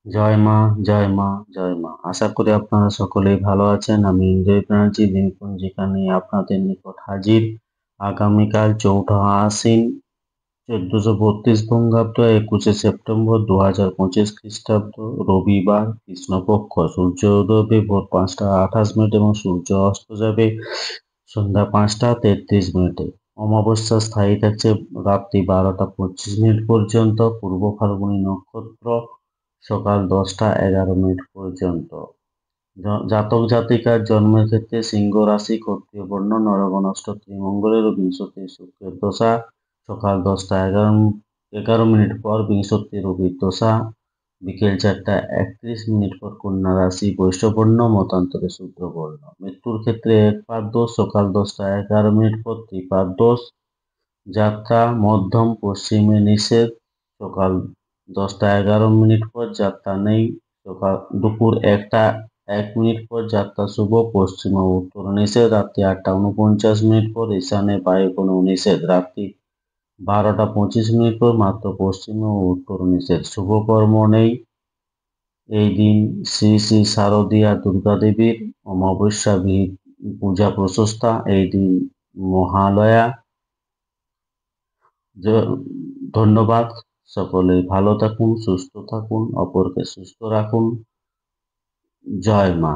জয় মা, জয় মা, জয় মা। আশা করি আপনারা সকলেই ভালো আছেন। আমি এনজয় ব্যানার্জি দিনপঞ্জিকা নিয়ে আপনাদের নিকট হাজির। আগামীকাল 4ঠা আশ্বিন 1432 বঙ্গাব্দ 21শে সেপ্টেম্বর 2025 খ্রিস্টাব্দ রবিবার কৃষ্ণপক্ষ। সূর্য উদয় হবে ভোর 5টা 28 মিনিট এবং সূর্য অস্ত যাবে সন্ধ্যা 5টা 33 মিনিটে। অমাবস্যা স্থায়ী থাকছে রাত্রি 12টা 25 মিনিট পর্যন্ত। পূর্ব ফাল্গুনী নক্ষত্র সকাল 10টা 11 মিনিট পর্যন্ত। জাতক জাতিকার জন্মের ক্ষেত্রে সিংহ রাশি, ক্ষত্রিয় বর্ণ, নরগণ ত্রিমঙ্গলের ও বিংশতি শুক্রের দশা সকাল 10টা 11 মিনিট পর, বিংশতি রবির দশা বিকেল 4টা 31 মিনিট পর কন্যা রাশি, বৈশ্যবর্ণ মতান্তরে শূদ্রবর্ণ। মৃত্যুর ক্ষেত্রে একপাদ দোষ সকাল 10টা 11 মিনিট পর, ত্রিপাদ দোষ, যাত্রা মধ্যম পশ্চিমে নিষেধ সকাল 10টা 11 মিনিট পর, যাত্রা নেই দুপুর 1টা 1 মিনিট পর, যাত্রা শুভ পশ্চিম ও উত্তর নিষেধ রাত্রি 8টা 49 মিনিট পর, ঈশানে বায়ু কোনো নিষেধ রাত্রি 12টা 25 মিনিট পর, মাত্র পশ্চিম ও উত্তর নিষেধ। শুভ কর্ম নেই এই দিন। শ্রী শ্রী শারদীয়া দুর্গা দেবীর অমাবস্যা পূজা প্রশস্তা এই দিন। মহালয়া। ধন্যবাদ। সকলে ভালো থাকুন, সুস্থ থাকুন, অপরকে সুস্থ রাখুন। জয় মা।